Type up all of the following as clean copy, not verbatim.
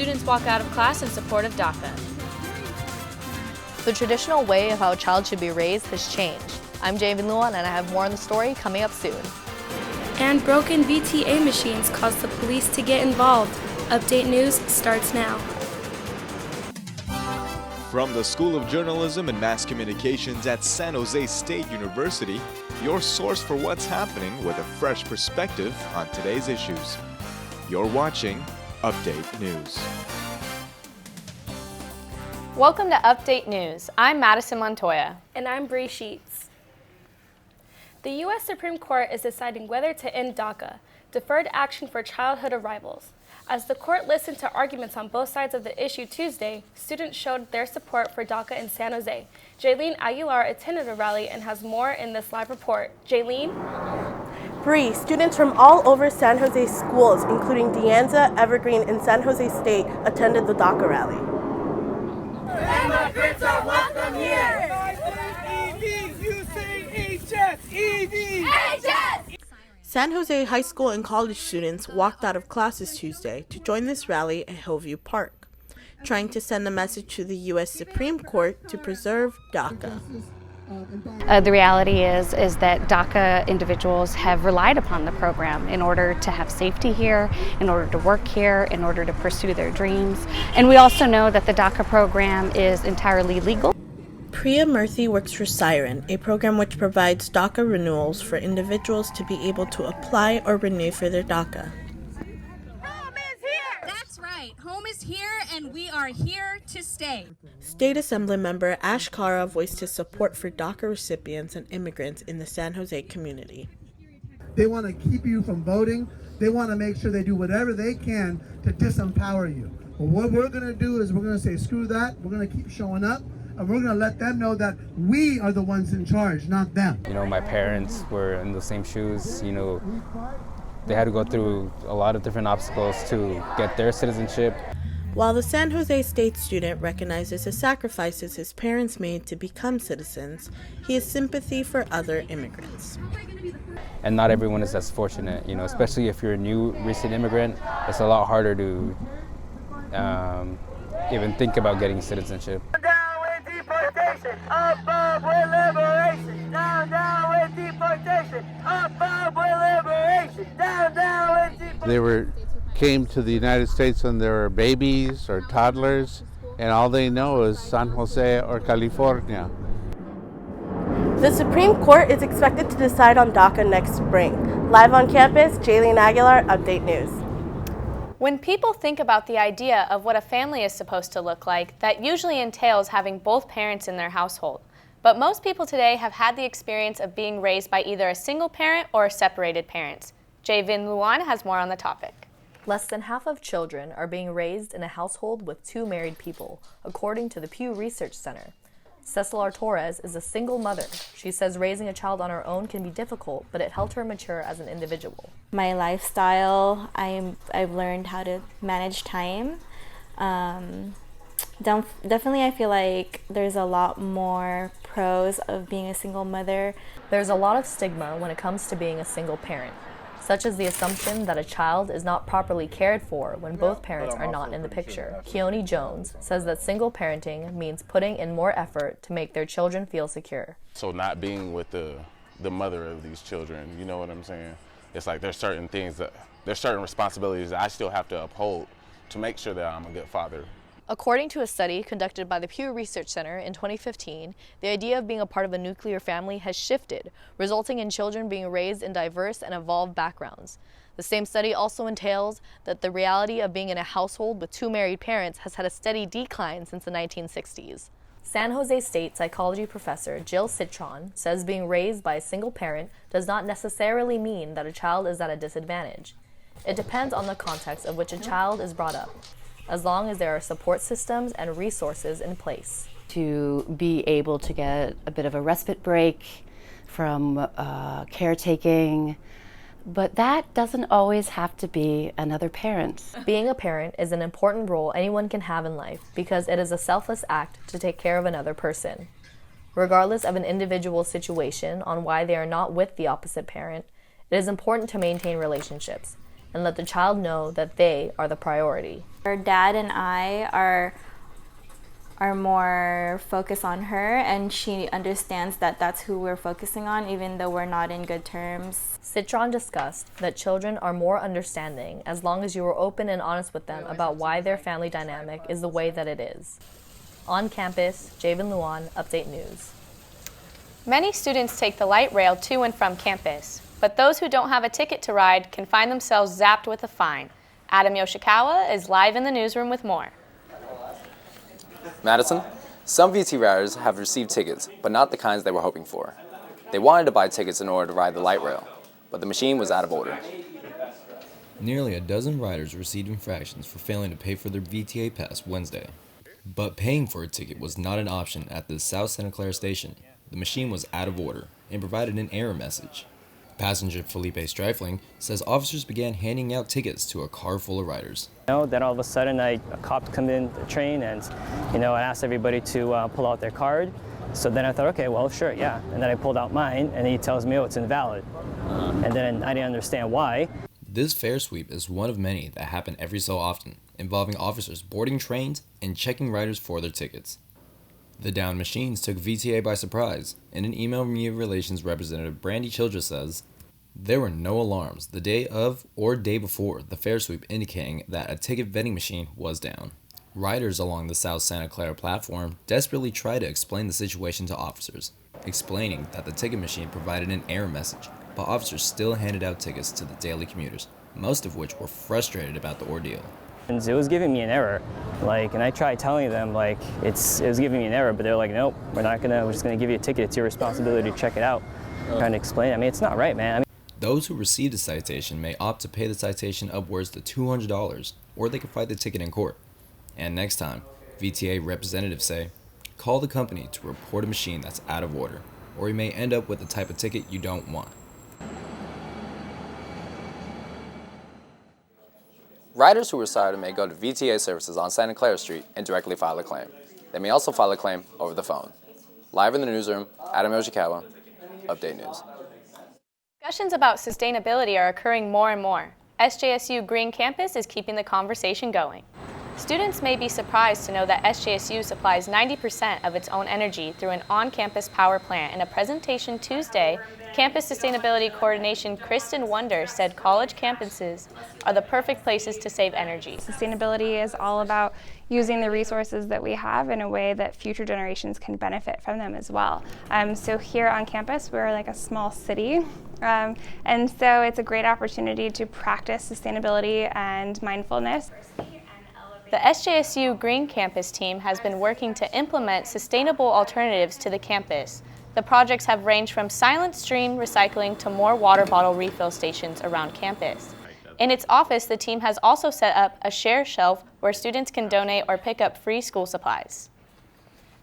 Students walk out of class in support of DACA. The traditional way of how a child should be raised has changed. I'm Javen Luan, and I have more on the story coming up soon. And broken VTA machines caused the police to get involved. Update News starts now. From the School of Journalism and Mass Communications at San Jose State University, your source for what's happening with a fresh perspective on today's issues. You're watching Update News. Welcome to Update News. I'm Madison Montoya. And I'm Bree Sheets. The U.S. Supreme Court is deciding whether to end DACA, Deferred Action for Childhood Arrivals. As the court listened to arguments on both sides of the issue Tuesday, students showed their support for DACA in San Jose. Jaylene Aguilar attended a rally and has more in this live report. Jaylene? Bree, students from all over San Jose schools, including De Anza, Evergreen, and San Jose State, attended the DACA rally. Immigrants are welcome here! EVs, you say HS! EVs! HS! San Jose high school and college students walked out of classes Tuesday to join this rally at Hillview Park, trying to send a message to the U.S. Supreme Court to preserve DACA. The reality is that DACA individuals have relied upon the program in order to have safety here, in order to work here, in order to pursue their dreams. And we also know that the DACA program is entirely legal. Priya Murthy works for Siren, a program which provides DACA renewals for individuals to be able to apply or renew for their DACA. Home is here! That's right. Home is here, and we are here to stay. State Assembly member Ash Kara voiced his support for DACA recipients and immigrants in the San Jose community. They want to keep you from voting. They want to make sure they do whatever they can to disempower you. But what we're going to do is we're going to say, screw that. We're going to keep showing up, and we're going to let them know that we are the ones in charge, not them. You know, my parents were in the same shoes. You know, they had to go through a lot of different obstacles to get their citizenship. While the San Jose State student recognizes the sacrifices his parents made to become citizens, he has sympathy for other immigrants. And not everyone is as fortunate, you know, especially if you're a new recent immigrant. It's a lot harder to even think about getting citizenship. Down with deportation, up with liberation. Down with deportation, up with liberation. Down with deportation. They came to the United States when they were babies or toddlers, and all they know is San Jose or California. The Supreme Court is expected to decide on DACA next spring. Live on campus, Jaylene Aguilar, Update News. When people think about the idea of what a family is supposed to look like, that usually entails having both parents in their household. But most people today have had the experience of being raised by either a single parent or separated parents. Javen Luan has more on the topic. Less than half of children are being raised in a household with two married people, according to the Pew Research Center. Cecil Torres is a single mother. She says raising a child on her own can be difficult, but it helped her mature as an individual. My lifestyle, I've learned how to manage time. Definitely I feel like there's a lot more pros of being a single mother. There's a lot of stigma when it comes to being a single parent, such as the assumption that a child is not properly cared for when both parents are not in the picture. Keone Jones says that single parenting means putting in more effort to make their children feel secure. So not being with the mother of these children, you know what I'm saying? It's like there's certain responsibilities that I still have to uphold to make sure that I'm a good father. According to a study conducted by the Pew Research Center in 2015, the idea of being a part of a nuclear family has shifted, resulting in children being raised in diverse and evolved backgrounds. The same study also entails that the reality of being in a household with two married parents has had a steady decline since the 1960s. San Jose State psychology professor Jill Citron says being raised by a single parent does not necessarily mean that a child is at a disadvantage. It depends on the context of which a child is brought up, as long as there are support systems and resources in place. To be able to get a bit of a respite break from caretaking, but that doesn't always have to be another parent. Being a parent is an important role anyone can have in life because it is a selfless act to take care of another person. Regardless of an individual's situation on why they are not with the opposite parent, it is important to maintain relationships. and let the child know that they are the priority. Her dad and I are more focused on her, and she understands that that's who we're focusing on, even though we're not in good terms. Citron discussed that children are more understanding as long as you are open and honest with them about why their family dynamic is the way that it is. On campus, Javen Luan, Update News. Many students take the light rail to and from campus, but those who don't have a ticket to ride can find themselves zapped with a fine. Adam Yoshikawa is live in the newsroom with more. Madison, some VT riders have received tickets, but not the kinds they were hoping for. They wanted to buy tickets in order to ride the light rail, but the machine was out of order. Nearly a dozen riders received infractions for failing to pay for their VTA pass Wednesday. But paying for a ticket was not an option at the South Santa Clara station. The machine was out of order and provided an error message. Passenger Felipe Streifling says officers began handing out tickets to a car full of riders. Then all of a sudden a cop come in the train and, I asked everybody to pull out their card. So then I thought, okay, well, sure, yeah. And then I pulled out mine and he tells me, oh, it's invalid. And then I didn't understand why. This fare sweep is one of many that happen every so often, involving officers boarding trains and checking riders for their tickets. The downed machines took VTA by surprise. In an email, Media Relations Representative Brandy Childress says, there were no alarms the day of or day before the fare sweep indicating that a ticket vending machine was down. Riders along the South Santa Clara platform desperately tried to explain the situation to officers, explaining that the ticket machine provided an error message, but officers still handed out tickets to the daily commuters, most of which were frustrated about the ordeal. And it was giving me an error, and I tried telling them, it was giving me an error, but they're like, nope, we're just gonna give you a ticket, it's your responsibility to check it out. Trying to explain, it's not right, man. Those who received a citation may opt to pay the citation upwards to $200, or they can fight the ticket in court. And next time, VTA representatives say, call the company to report a machine that's out of order, or you may end up with the type of ticket you don't want. Riders who are sorry may go to VTA services on Santa Clara Street and directly file a claim. They may also file a claim over the phone. Live in the newsroom, Adam Yoshikawa, Update News. Discussions about sustainability are occurring more and more. SJSU Green Campus is keeping the conversation going. Students may be surprised to know that SJSU supplies 90% of its own energy through an on-campus power plant. In a presentation Tuesday, Campus Sustainability Coordination Kristen Wonder said college campuses are the perfect places to save energy. Sustainability is all about using the resources that we have in a way that future generations can benefit from them as well. So here on campus, we're like a small city, and so it's a great opportunity to practice sustainability and mindfulness. The SJSU Green Campus team has been working to implement sustainable alternatives to the campus. The projects have ranged from silent stream recycling to more water bottle refill stations around campus. In its office, the team has also set up a share shelf where students can donate or pick up free school supplies.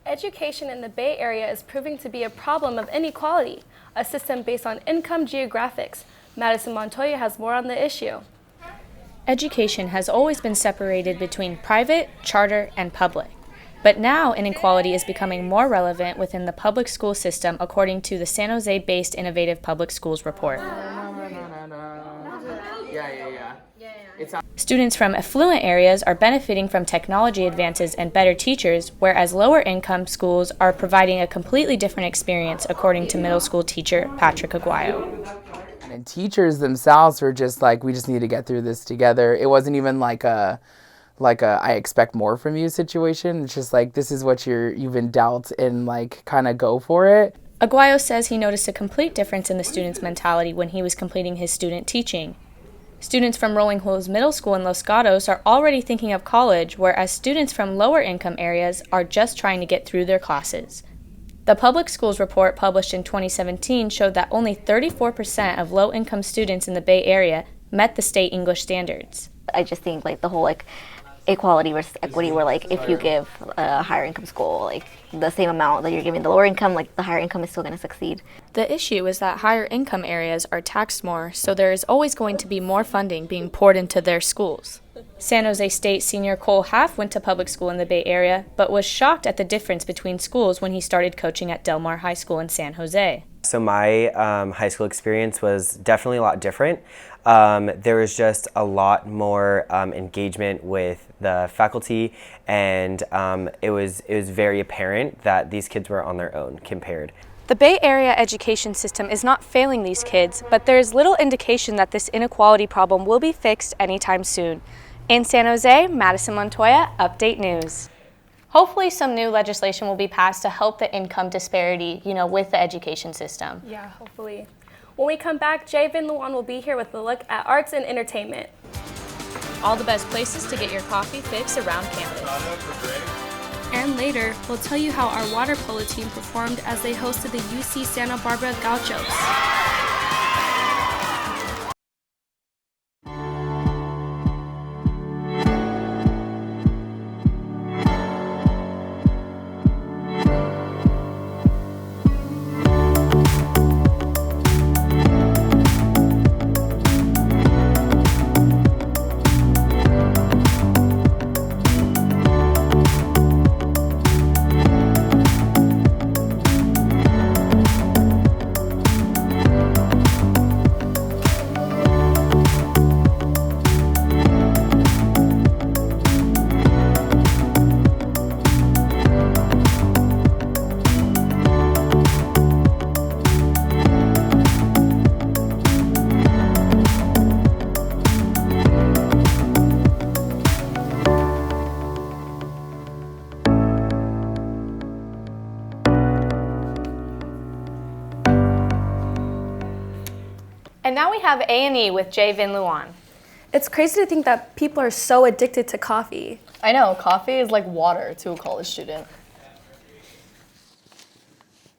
Education in the Bay Area is proving to be a problem of inequality, a system based on income geographics. Madison Montoya has more on the issue. Education has always been separated between private, charter, and public. But now inequality is becoming more relevant within the public school system, according to the San Jose-based Innovative Public Schools report. Students from affluent areas are benefiting from technology advances and better teachers, whereas lower-income schools are providing a completely different experience, according to middle school teacher Patrick Aguayo. And teachers themselves were just like, we just need to get through this together. It wasn't even like a I expect more from you situation. It's just like, this is what you've been dealt, and kind of go for it. Aguayo says he noticed a complete difference in the students' mentality when he was completing his student teaching. Students from Rolling Hills Middle School in Los Gatos are already thinking of college, whereas students from lower income areas are just trying to get through their classes. The public schools report published in 2017 showed that only 34% of low-income students in the Bay Area met the state English standards. I just think the whole equality versus equity, where if you give a higher income school the same amount that you're giving the lower income, the higher income is still going to succeed. The issue is that higher income areas are taxed more, so there is always going to be more funding being poured into their schools. San Jose State senior Cole Half went to public school in the Bay Area, but was shocked at the difference between schools when he started coaching at Del Mar High School in San Jose. So my high school experience was definitely a lot different. There was just a lot more engagement with the faculty, and it was very apparent that these kids were on their own compared. The Bay Area education system is not failing these kids, but there is little indication that this inequality problem will be fixed anytime soon. In San Jose, Madison Montoya, Update News. Hopefully some new legislation will be passed to help the income disparity, with the education system. Yeah, hopefully. When we come back, Jay Vin Luan will be here with a look at arts and entertainment. All the best places to get your coffee fix around campus. And later, we'll tell you how our water polo team performed as they hosted the UC Santa Barbara Gauchos. And now we have A&E with Jay Vin Luan. It's crazy to think that people are so addicted to coffee. I know, coffee is like water to a college student.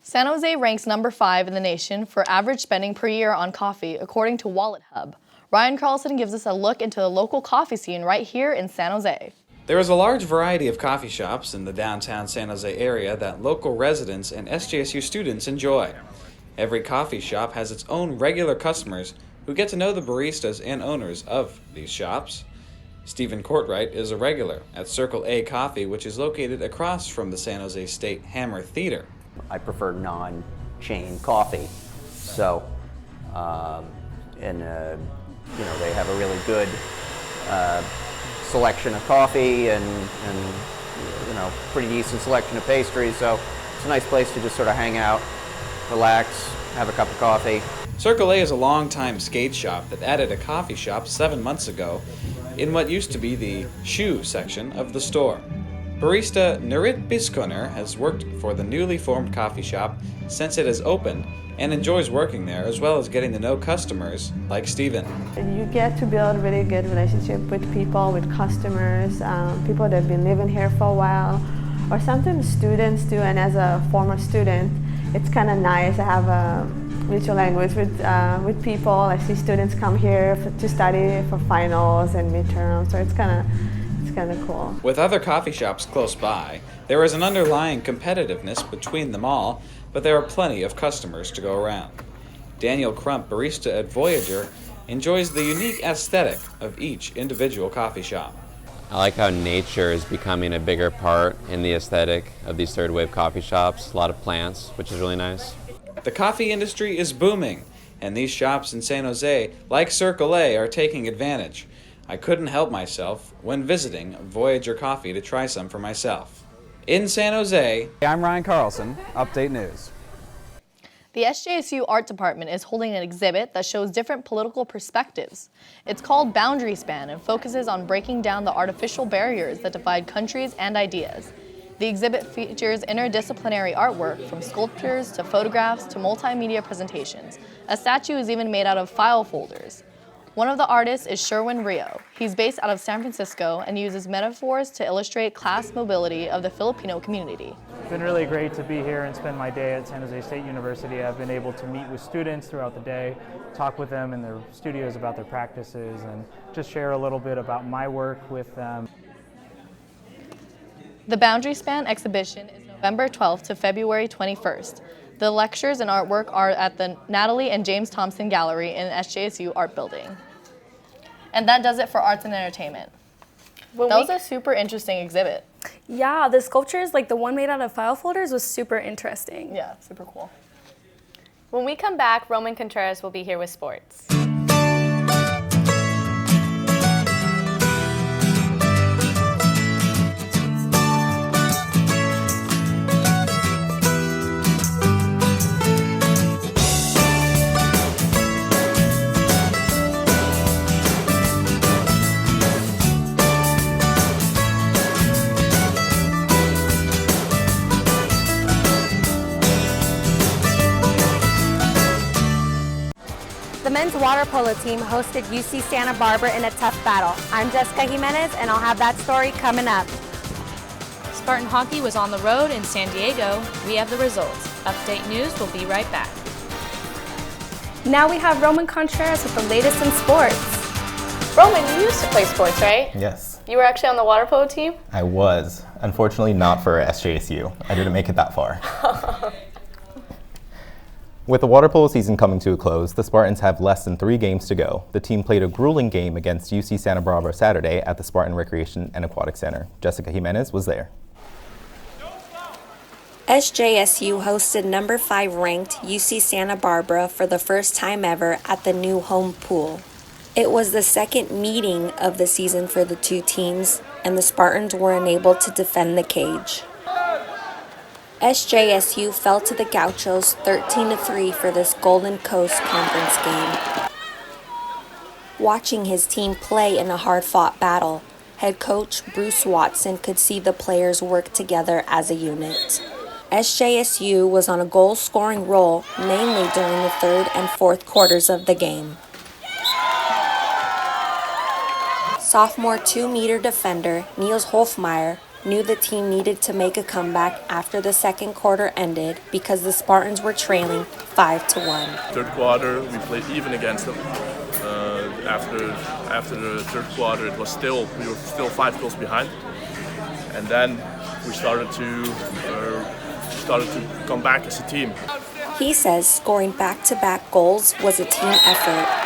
San Jose ranks number 5 in the nation for average spending per year on coffee, according to Wallet Hub. Ryan Carlson gives us a look into the local coffee scene right here in San Jose. There is a large variety of coffee shops in the downtown San Jose area that local residents and SJSU students enjoy. Every coffee shop has its own regular customers who get to know the baristas and owners of these shops. Stephen Courtwright is a regular at Circle A Coffee, which is located across from the San Jose State Hammer Theater. I prefer non-chain coffee, so they have a really good selection of coffee and pretty decent selection of pastries, so it's a nice place to just sort of hang out, relax, have a cup of coffee. Circle A is a long-time skate shop that added a coffee shop 7 months ago in what used to be the shoe section of the store. Barista Nurit Biskoner has worked for the newly formed coffee shop since it has opened and enjoys working there, as well as getting to know customers like Steven. You get to build a really good relationship with people, with customers, people that have been living here for a while, or sometimes students too, and as a former student, it's kind of nice to have a mutual language with people. I see students come here to study for finals and midterms, so it's kind of cool. With other coffee shops close by, there is an underlying competitiveness between them all, but there are plenty of customers to go around. Daniel Crump, barista at Voyager, enjoys the unique aesthetic of each individual coffee shop. I like how nature is becoming a bigger part in the aesthetic of these third wave coffee shops. A lot of plants, which is really nice. The coffee industry is booming, and these shops in San Jose, like Circle A, are taking advantage. I couldn't help myself when visiting Voyager Coffee to try some for myself. In San Jose, I'm Ryan Carlson, Update News. The SJSU Art Department is holding an exhibit that shows different political perspectives. It's called Boundary Span and focuses on breaking down the artificial barriers that divide countries and ideas. The exhibit features interdisciplinary artwork from sculptures to photographs to multimedia presentations. A statue is even made out of file folders. One of the artists is Sherwin Rio. He's based out of San Francisco and uses metaphors to illustrate class mobility of the Filipino community. It's been really great to be here and spend my day at San Jose State University. I've been able to meet with students throughout the day, talk with them in their studios about their practices, and just share a little bit about my work with them. The Boundary Span exhibition is November 12th to February 21st. The lectures and artwork are at the Natalie and James Thompson Gallery in SJSU Art Building. And that does it for arts and entertainment. That was a super interesting exhibit. Yeah, the sculptures, like the one made out of file folders, was super interesting. Yeah, super cool. When we come back, Roman Contreras will be here with sports. The men's water polo team hosted UC Santa Barbara in a tough battle. I'm Jessica Jimenez, and I'll have that story coming up. Spartan hockey was on the road in San Diego. We have the results. Update News will be right back. Now we have Roman Contreras with the latest in sports. Roman, you used to play sports, right? Yes, You were actually on the water polo team? I was. Unfortunately, not for SJSU. I didn't make it that far. With the water polo season coming to a close, the Spartans have less than 3 games to go. The team played a grueling game against UC Santa Barbara Saturday at the Spartan Recreation and Aquatic Center. Jessica Jimenez was there. SJSU hosted number 5 ranked UC Santa Barbara for the first time ever at the new home pool. It was the second meeting of the season for the two teams, and the Spartans were unable to defend the cage. SJSU fell to the Gauchos 13-3 for this Golden Coast Conference game. Watching his team play in a hard-fought battle, head coach Bruce Watson could see the players work together as a unit. SJSU was on a goal-scoring roll mainly during the third and fourth quarters of the game. Sophomore 2-meter defender Niels Hofmeyer knew the team needed to make a comeback after the second quarter ended because the Spartans were trailing 5-1. Third quarter, we played even against them. After the third quarter, we were still 5 goals behind, and then we started to come back as a team. He says scoring back-to-back goals was a team effort.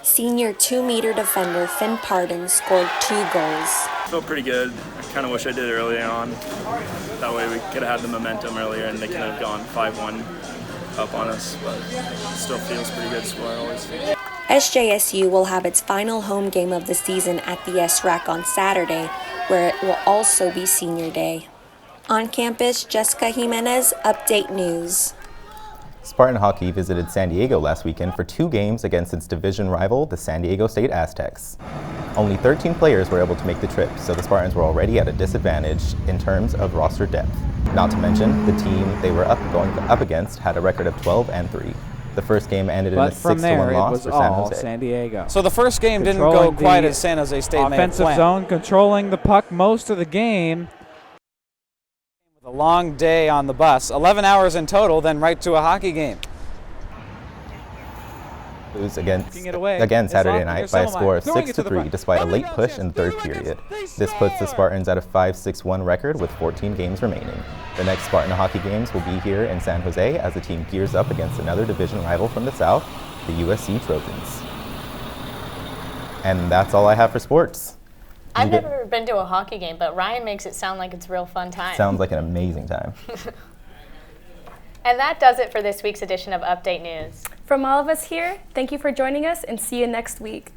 Senior 2-meter defender Finn Pardon scored 2 goals. I felt pretty good. I kind of wish I did it early on. That way we could have had the momentum earlier and they could have gone 5-1 up on us, but it still feels pretty good to score always. SJSU will have its final home game of the season at the SRAC on Saturday, where it will also be senior day. On campus, Jessica Jimenez, Update News. Spartan hockey visited San Diego last weekend for 2 games against its division rival, the San Diego State Aztecs. Only 13 players were able to make the trip, so the Spartans were already at a disadvantage in terms of roster depth. Not to mention, the team they were going up against had a record of 12-3. The first game ended in a 6-1 loss for San Jose. San Diego. So the first game didn't go quite as San Jose State made it offensive planned. zone, controlling the puck most of the game. A long day on the bus, 11 hours in total, then right to a hockey game. Lose again Saturday night by a score of 6-3 despite a late push in the third period. This puts the Spartans at a 5-6-1 record with 14 games remaining. The next Spartan hockey games will be here in San Jose as the team gears up against another division rival from the South, the USC Trojans. And that's all I have for sports. I've never been to a hockey game, but Ryan makes it sound like it's a real fun time. Sounds like an amazing time. And that does it for this week's edition of Update News. From all of us here, thank you for joining us and see you next week.